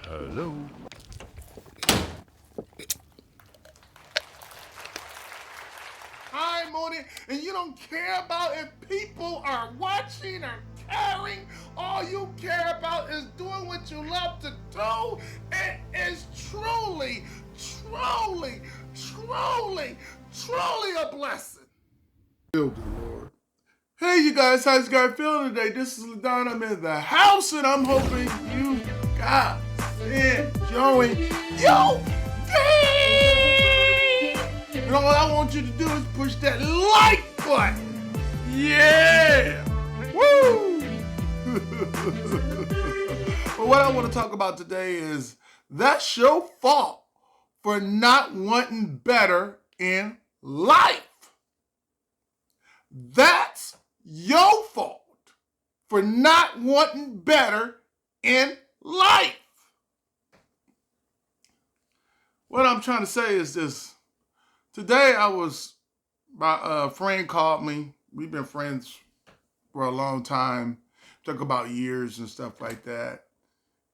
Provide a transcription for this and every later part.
Hello. Time on it, and you don't care about if people are watching or caring. All you care about is doing what you love to do. It is truly, truly, truly, truly a blessing. Build the Lord. Hey, you guys, how's you guys feeling today? This is LaDon. I'm in the house, and I'm hoping you guys enjoying your day. And all I want you to do is push that like button. Yeah! Woo! But what I want to talk about today is that's your fault for not wanting better in life. That's your fault for not wanting better in life. What I'm trying to say is this. Today my friend called me. We've been friends for a long time. Talk about years and stuff like that.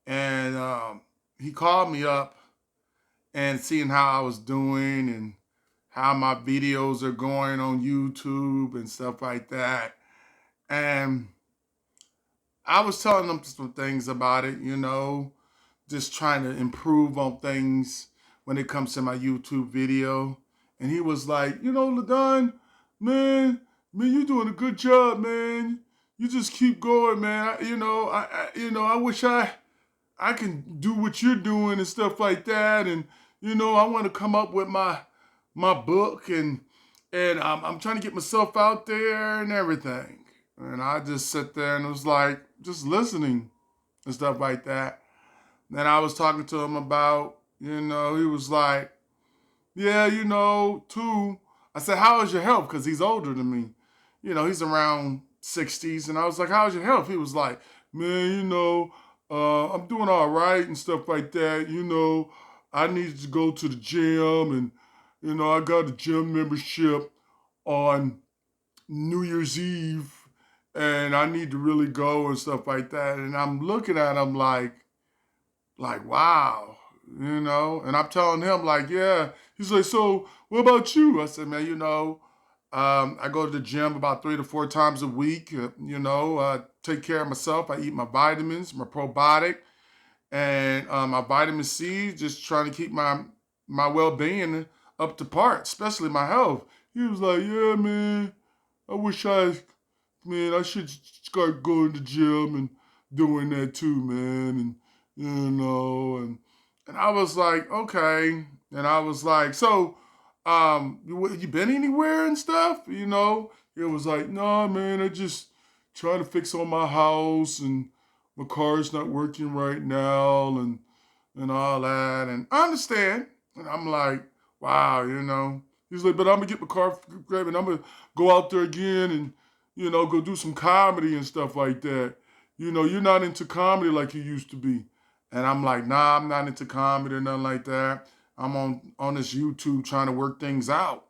And he called me up and seeing how I was doing and how my videos are going on YouTube and stuff like that. And I was telling him some things about it, just trying to improve on things when it comes to my YouTube video. And he was like, LaDon, man, you doing a good job, man. You just keep going, man. I wish I can do what you're doing and stuff like that. And I want to come up with my book and I'm trying to get myself out there and everything. And I just sit there and was like, just listening and stuff like that. Then I was talking to him about, he was like, yeah, too. I said, how is your health? Because he's older than me. He's around 60s. And I was like, how's your health? He was like, man, I'm doing all right and stuff like that. I needed to go to the gym and, I got a gym membership on New Year's Eve and I need to really go and stuff like that. And I'm looking at him like, wow, and I'm telling him like, yeah. He's like, so what about you? I said, man, I go to the gym about 3 to 4 times a week. Take care of myself. I eat my vitamins, my probiotic, and my vitamin C. Just trying to keep my well-being up to par, especially my health. He was like, yeah, man. I should start going to the gym and doing that too, man. And and I was like, okay. And I was like, so, you been anywhere and stuff? It was like, no, man, I just trying to fix on my house and my car's not working right now and all that. And I understand. And I'm like, wow, He's like, but I'm gonna get my car and I'm gonna go out there again and, go do some comedy and stuff like that. You're not into comedy like you used to be. And I'm like, nah, I'm not into comedy or nothing like that. I'm on this YouTube trying to work things out.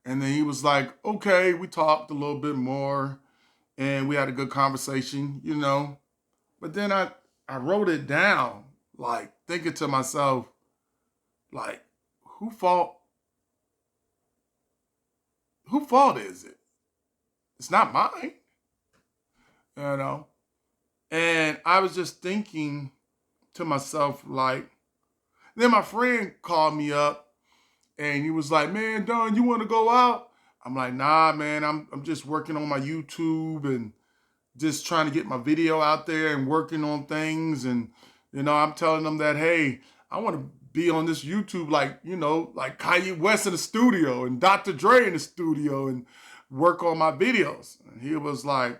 And then he was like, okay, we talked a little bit more and we had a good conversation, But then I wrote it down, like thinking to myself, like, who fault is it? It's not mine, you know? And I was just thinking to myself, like, then my friend called me up and he was like, man, Don, you want to go out? I'm like, nah, man, I'm just working on my YouTube and just trying to get my video out there and working on things. And, I'm telling them that, hey, I want to be on this YouTube like Kanye West in the studio and Dr. Dre in the studio and work on my videos. And he was like,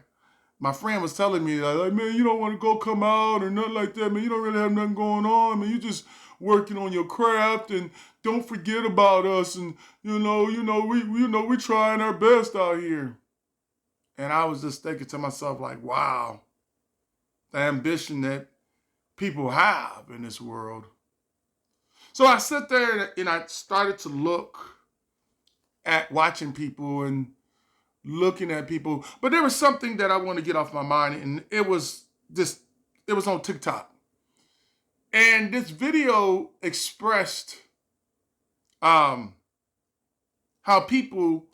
my friend was telling me, like, man, you don't want to go come out or nothing like that, man. You don't really have nothing going on, man. You just working on your craft and don't forget about us. And we trying our best out here. And I was just thinking to myself, like, wow, the ambition that people have in this world. So I sat there and I started to look at watching people and looking at people. But there was something that I want to get off my mind, and it was on TikTok. And this video expressed how people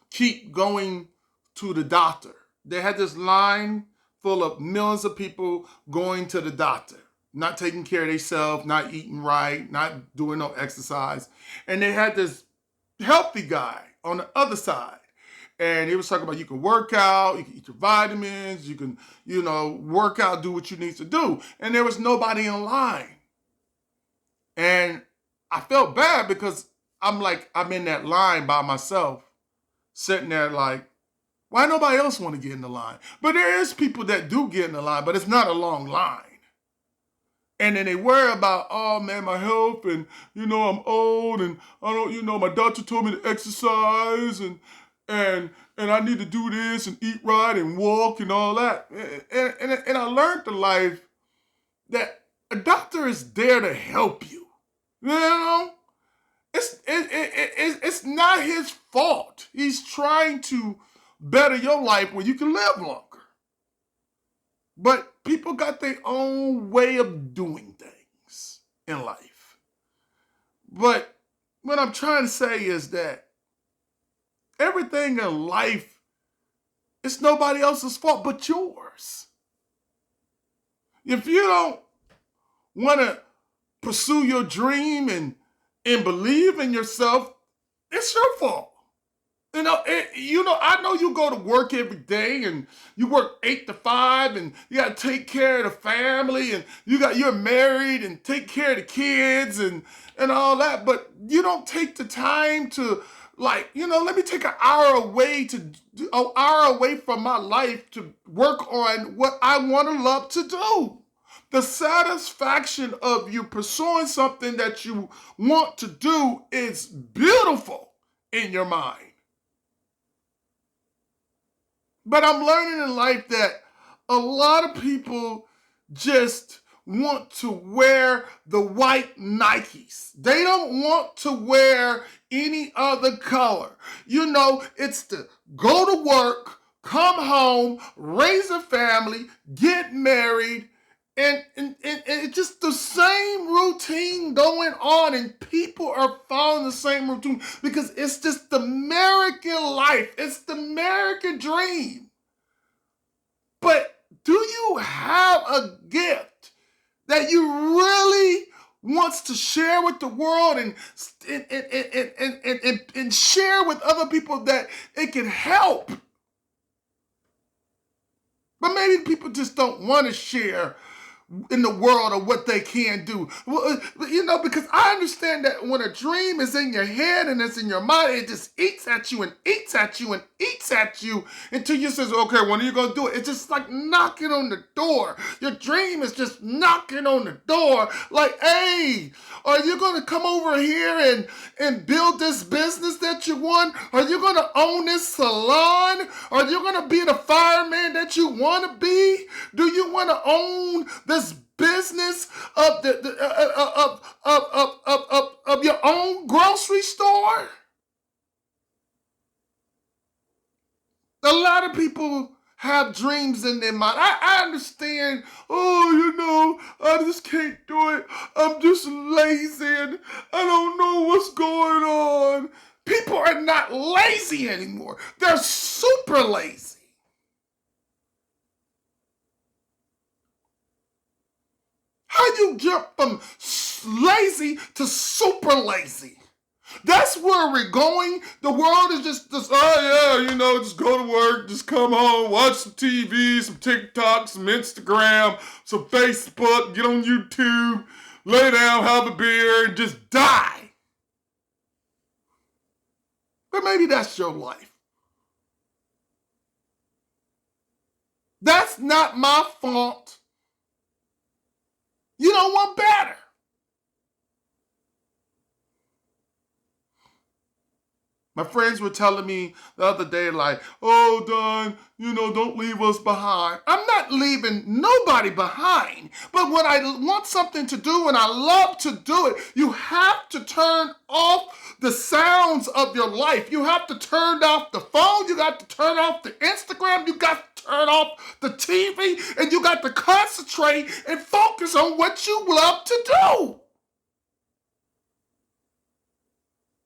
keep going to the doctor. They had this line full of millions of people going to the doctor, not taking care of themselves, not eating right, not doing no exercise. And they had this healthy guy on the other side. And he was talking about you can work out, you can eat your vitamins, you can, work out, do what you need to do. And there was nobody in line. And I felt bad because I'm in that line by myself, sitting there like, why nobody else want to get in the line? But there is people that do get in the line, but it's not a long line. And then they worry about, oh man, my health, and I'm old, and I don't, my doctor told me to exercise, and I need to do this and eat right and walk and all that. And I learned in life that a doctor is there to help you. It's not his fault. He's trying to better your life where you can live longer. But people got their own way of doing things in life. But what I'm trying to say is that everything in life, it's nobody else's fault but yours. If you don't want to pursue your dream and believe in yourself, it's your fault. I know you go to work every day and you work 8 to 5 and you got to take care of the family and you're married and take care of the kids and all that, but you don't take the time to let me take an hour away from my life to work on what I want to love to do. The satisfaction of you pursuing something that you want to do is beautiful in your mind. But I'm learning in life that a lot of people just want to wear the white Nikes. They don't want to wear any other color. It's to go to work, come home, raise a family, get married, and it's just the same routine going on, and people are following the same routine because it's just the American life. It's the American dream. But do you have a gift that you really wants to share with the world and share with other people that it can help? But maybe people just don't want to share in the world of what they can do. Well, because I understand that when a dream is in your head and it's in your mind, it just eats at you and eats at you and eats at you until you says, okay, when are you going to do it? It's just like knocking on the door. Your dream is just knocking on the door like, hey, are you going to come over here and build this business that you want? Are you going to own this salon? Are you going to be the fireman that you want to be? Do you want to own this business of of your own grocery store? A lot of people have dreams in their mind. I understand, I just can't do it. I'm just lazy and I don't know what's going on. People are not lazy anymore. They're super lazy. How you jump from lazy to super lazy? That's where we're going. The world is just just go to work, just come home, watch some TV, some TikTok, some Instagram, some Facebook, get on YouTube, lay down, have a beer, and just die. But maybe that's your life. That's not my fault. You don't want better. My friends were telling me the other day, like, oh, Don, don't leave us behind. I'm not leaving nobody behind. But when I want something to do and I love to do it, you have to turn off the sounds of your life. You have to turn off the phone. You got to turn off the Instagram. You got to turn off the TV. And you got to concentrate and focus on what you love to do.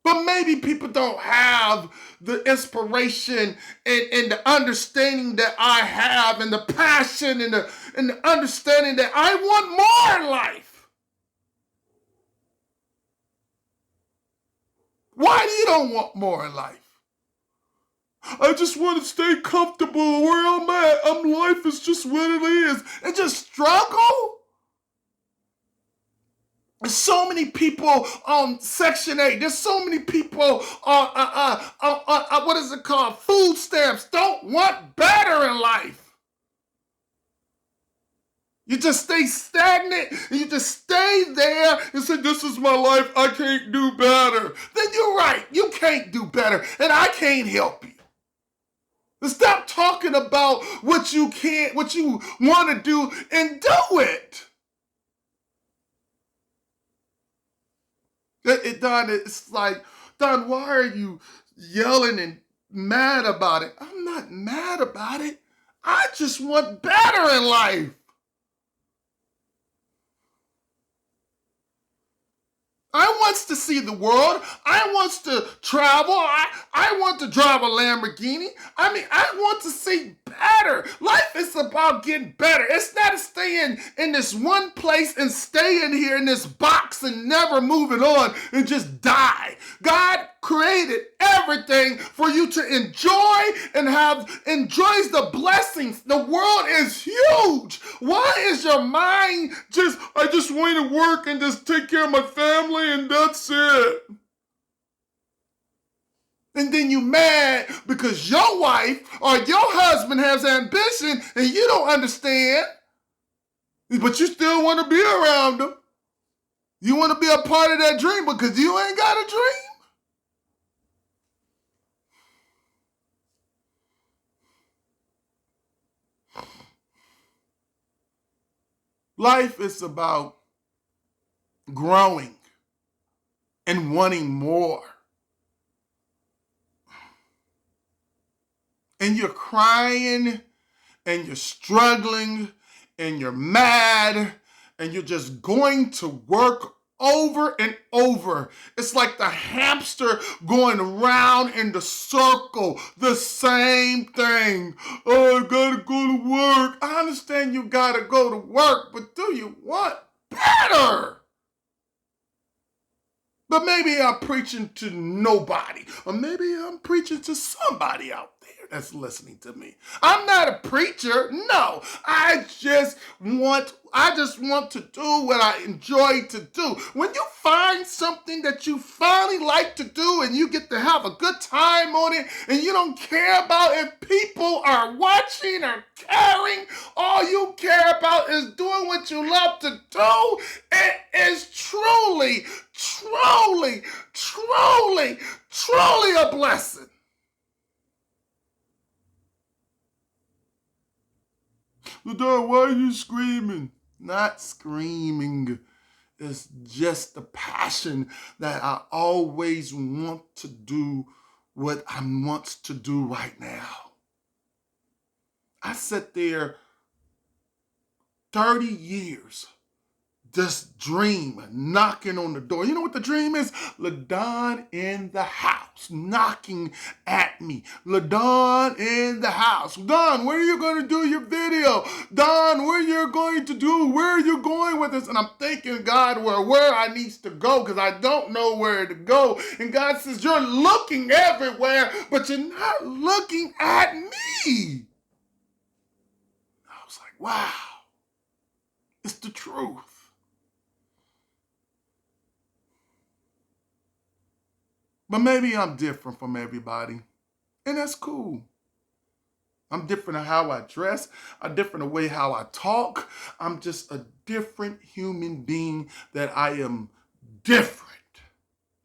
But maybe people don't have the inspiration and the understanding that I have, and the passion and the understanding that I want more in life. Why do you don't want more in life? I just want to stay comfortable where I'm at. Life is just what it is. And just struggle? There's so many people on Section 8. There's so many people on, what is it called? Food stamps. Don't want better in life. You just stay stagnant and you just stay there and say, this is my life. I can't do better. Then you're right. You can't do better and I can't help you. Stop talking about what you want to do and do it. It's like, Don, why are you yelling and mad about it? I'm not mad about it. I just want better in life. I wants to see the world. I wants to travel. I want to drive a Lamborghini. I want to see better. Life is about getting better. It's not staying in this one place and staying here in this box and never moving on and just die. God created everything for you to enjoy and enjoys the blessings. The world is huge. Why is your mind I just want to work and just take care of my family and that's it? And then you mad because your wife or your husband has ambition and you don't understand, but you still want to be around them. You want to be a part of that dream because you ain't got a dream. Life is about growing and wanting more. And you're crying and you're struggling and you're mad and you're just going to work over and over. It's like the hamster going around in the circle, the same thing. Oh, I gotta go to work. I understand you gotta go to work, but do you want better? But maybe I'm preaching to nobody, or maybe I'm preaching to somebody out there that's listening to me. I'm not a preacher. No, I just want to do what I enjoy to do. When you find something that you finally like to do and you get to have a good time on it and you don't care about if people are watching or caring, all you care about is doing what you love to do, it is truly, truly, truly, truly a blessing. Ladar, why are you screaming? Not screaming. It's just the passion that I always want to do what I want to do right now. I sat there 30 years, this dream knocking on the door. You know what the dream is? LaDon in the house, knocking at me. LaDon in the house. Don, where are you going to do your video? Don, where are you going with this? And I'm thinking, God, where I need to go because I don't know where to go. And God says, you're looking everywhere, but you're not looking at me. I was like, wow, it's the truth. But maybe I'm different from everybody, and that's cool. I'm different in how I dress. I'm different in the way how I talk. I'm just a different human being that I am different.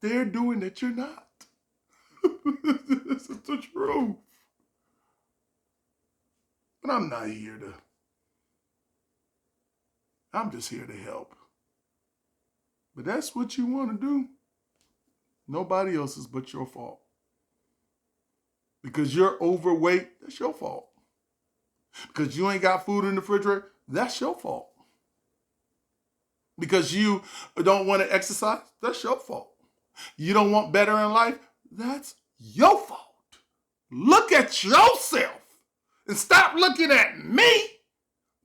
they're doing that you're not. This is the truth. But I'm not here to, I'm just here to help. But that's what you want to do. Nobody else's but your fault. Because you're overweight, that's your fault. Because you ain't got food in the refrigerator, that's your fault. Because you don't want to exercise, that's your fault. You don't want better in life, that's your fault. Look at yourself and stop looking at me.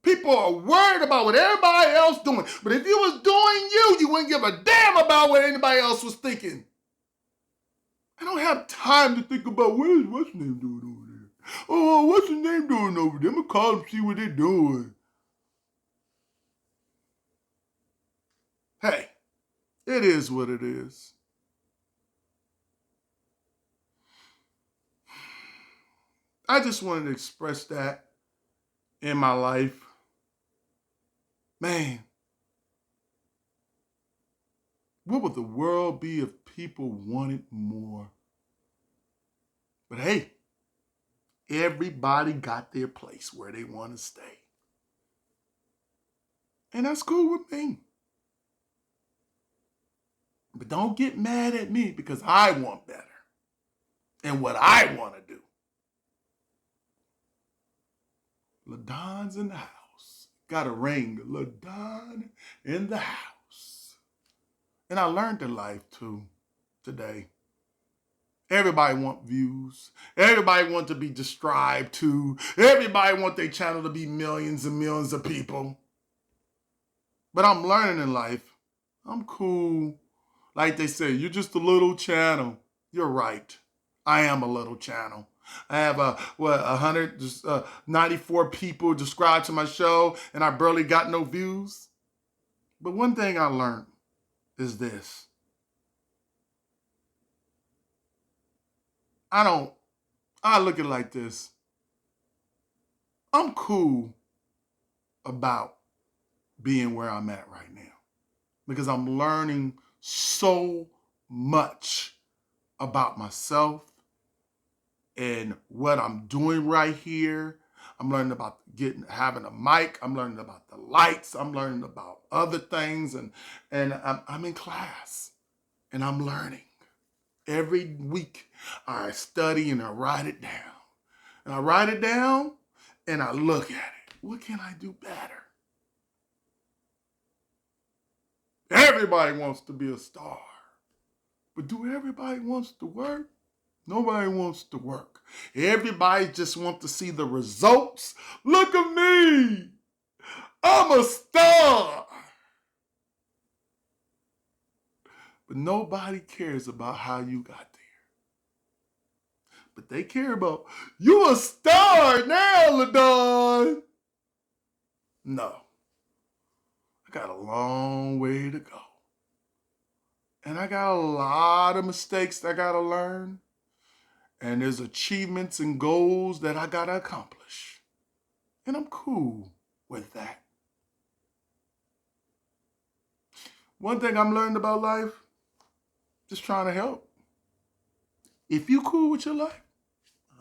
People are worried about what everybody else doing. But if you was doing you, you wouldn't give a damn about what anybody else was thinking. I don't have time to think about what's his name doing over there. Oh, what's his name doing over there? I'm going to call them, see what they're doing. Hey, it is what it is. I just wanted to express that in my life. Man, what would the world be if people wanted more? But hey, everybody got their place where they want to stay. And that's cool with me. But don't get mad at me because I want better and what I want to do. LaDon's in the house. Got a ring. LaDon in the house. And I learned in life too today. Everybody want views. Everybody want to be subscribed to. Everybody want their channel to be millions and millions of people. But I'm learning in life. I'm cool. Like they say, you're just a little channel. You're right. I am a little channel. I have 194 people subscribed to my show, and I barely got no views. But one thing I learned is this. I look at it like this. I'm cool about being where I'm at right now because I'm learning so much about myself and what I'm doing right here. I'm learning about having a mic. I'm learning about the lights. I'm learning about other things, and I'm in class, and I'm learning. Every week, I study and I write it down. And I write it down, and I look at it. What can I do better? Everybody wants to be a star. But do everybody wants to work? Nobody wants to work. Everybody just wants to see the results. Look at me. I'm a star. But nobody cares about how you got there. But they care about, you a star now, LaDon. No. I got a long way to go. And I got a lot of mistakes I got to learn. And there's achievements and goals that I got to accomplish. And I'm cool with that. One thing I'm learning about life, just trying to help. If you cool with your life,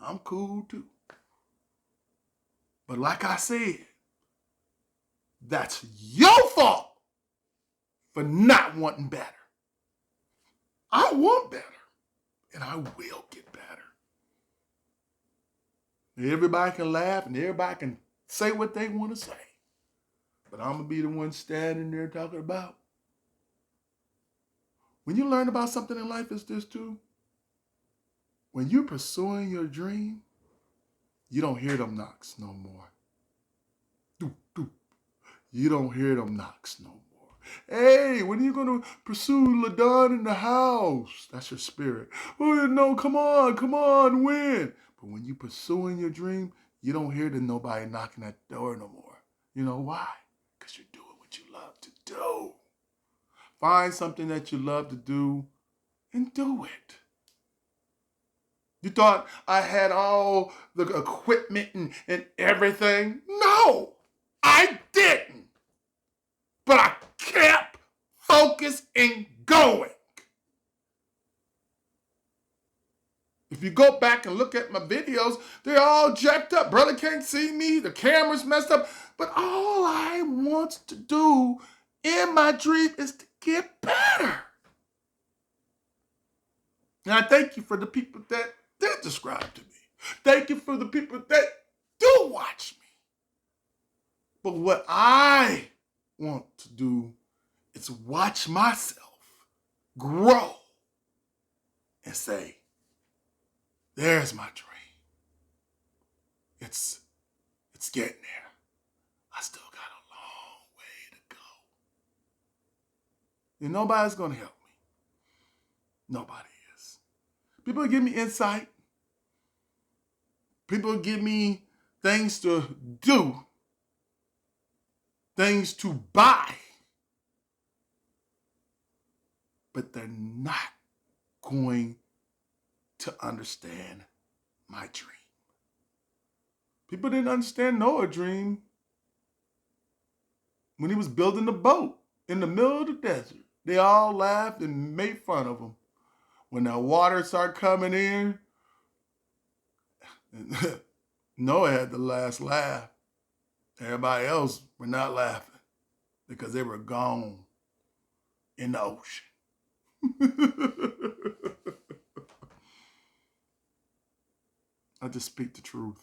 I'm cool too. But like I said, that's your fault for not wanting better. I want better, and I will get better. Everybody can laugh, and everybody can say what they want to say. But I'm going to be the one standing there talking about. When you learn about something in life, it's this too. When you're pursuing your dream, you don't hear them knocks no more. Doop, doop. You don't hear them knocks no more. Hey, when are you going to pursue LaDon in the house? That's your spirit. Oh, no, come on, win. But when you're pursuing your dream, you don't hear nobody knocking at the door no more. You know why? Because you're doing what you love to do. Find something that you love to do and do it. You thought I had all the equipment and everything? No, I didn't. But I kept focused and going. If you go back and look at my videos, they're all jacked up. Brother can't see me. The camera's messed up. But all I want to do in my dream is to get better. And I thank you for the people that did subscribe to me. Thank you for the people that do watch me. But what I want to do is watch myself grow and say, there's my dream. It's getting there. I still got a long way to go. And nobody's going to help me. Nobody is. People give me insight. People give me things to do, things to buy, but they're not going to understand my dream. People didn't understand Noah's dream when he was building the boat in the middle of the desert. They all laughed and made fun of him. When the water started coming in, Noah had the last laugh. Everybody else were not laughing because they were gone in the ocean. I just speak the truth.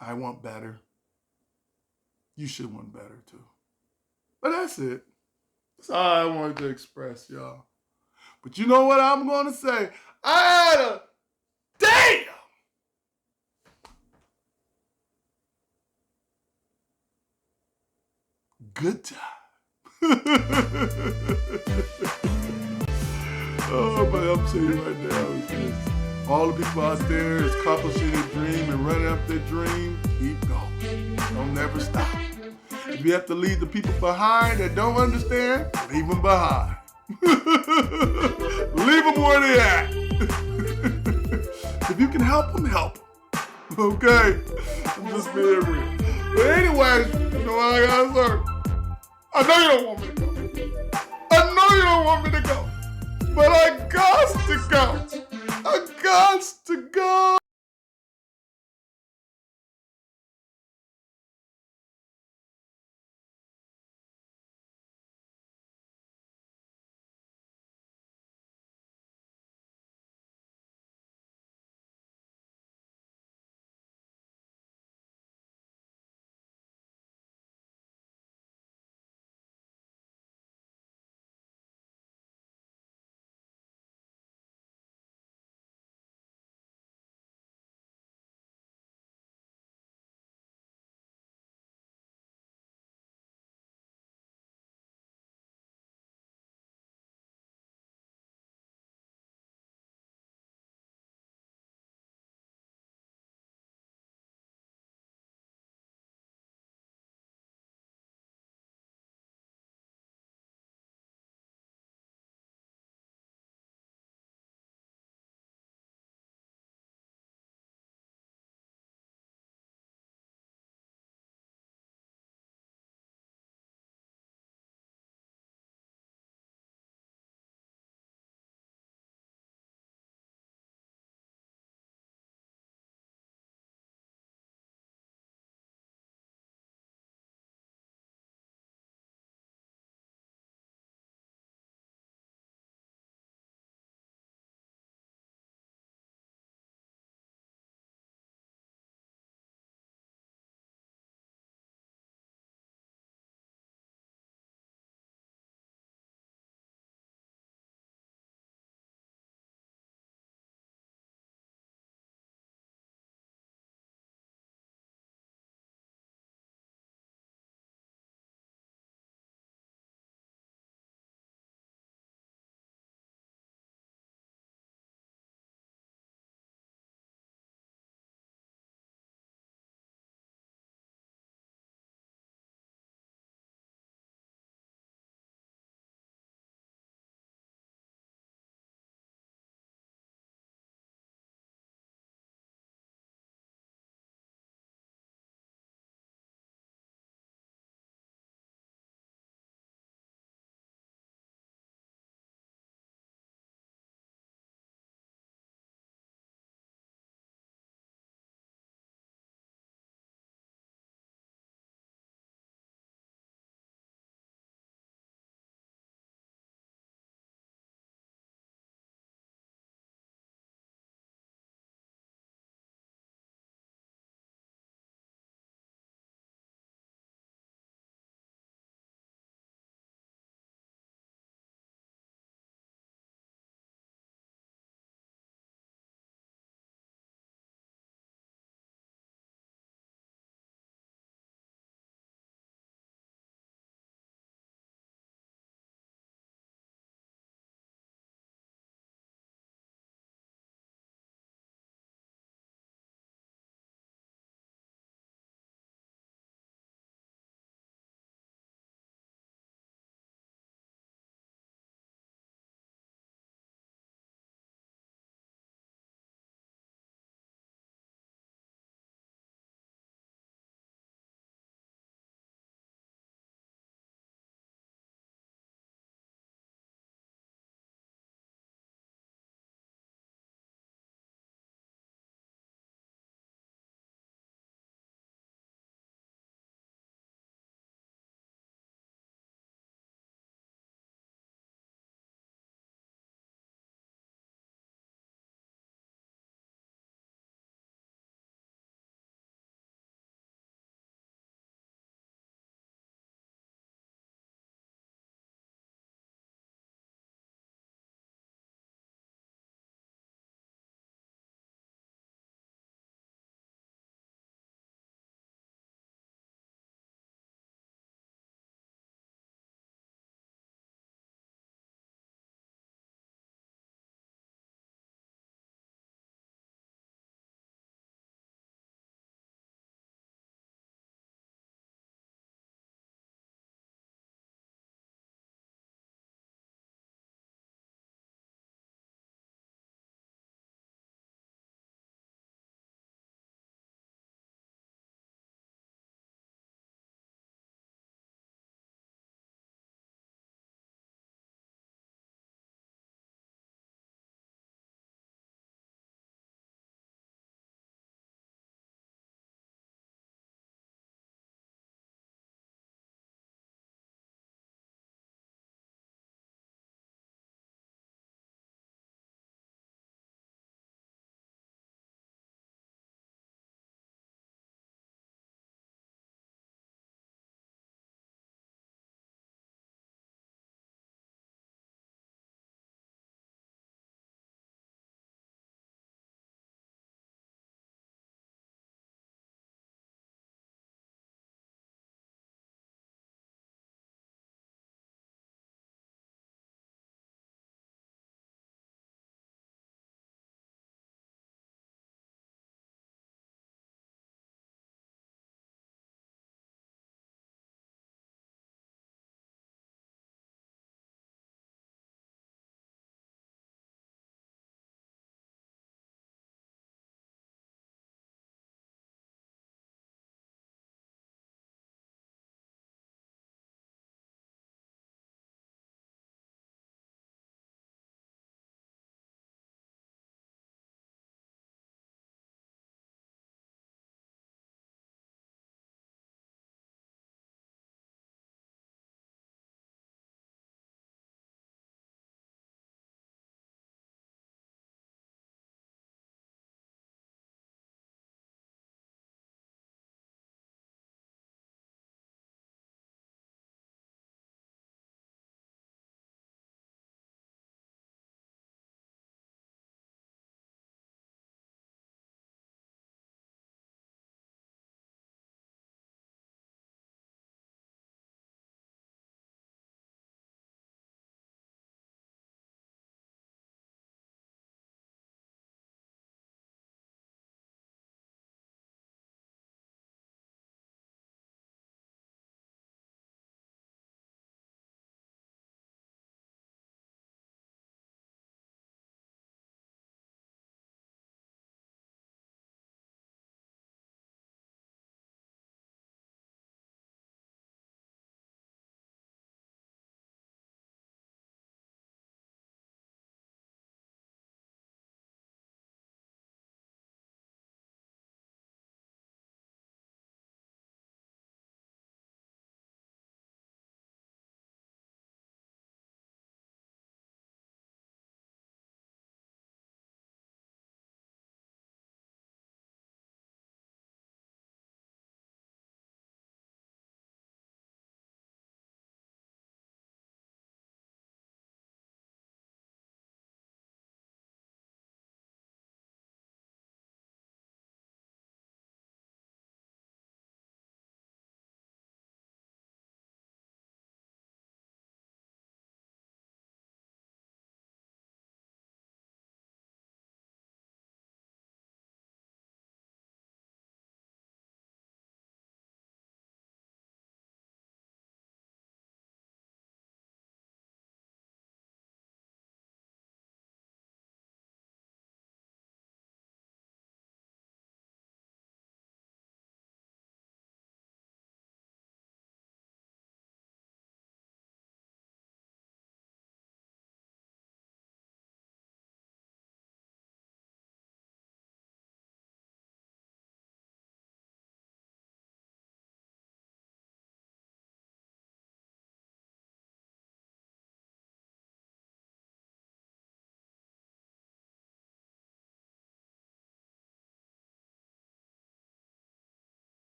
I want better. You should want better too. But that's it. That's all I wanted to express, y'all. But you know what I'm going to say? I had a damn good time. Oh, but I'm telling you right now, it's just all the people out there is accomplishing their dream and running after their dream. Keep going. Don't never stop. If you have to leave the people behind that don't understand, leave them behind. Leave them where they at. If you can help them, help them. Okay? I'm just being real. But anyways, you know what I gotta say? I know you don't want me to go. I know you don't want me to go. But I got to go. I got to go.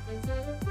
Thank you.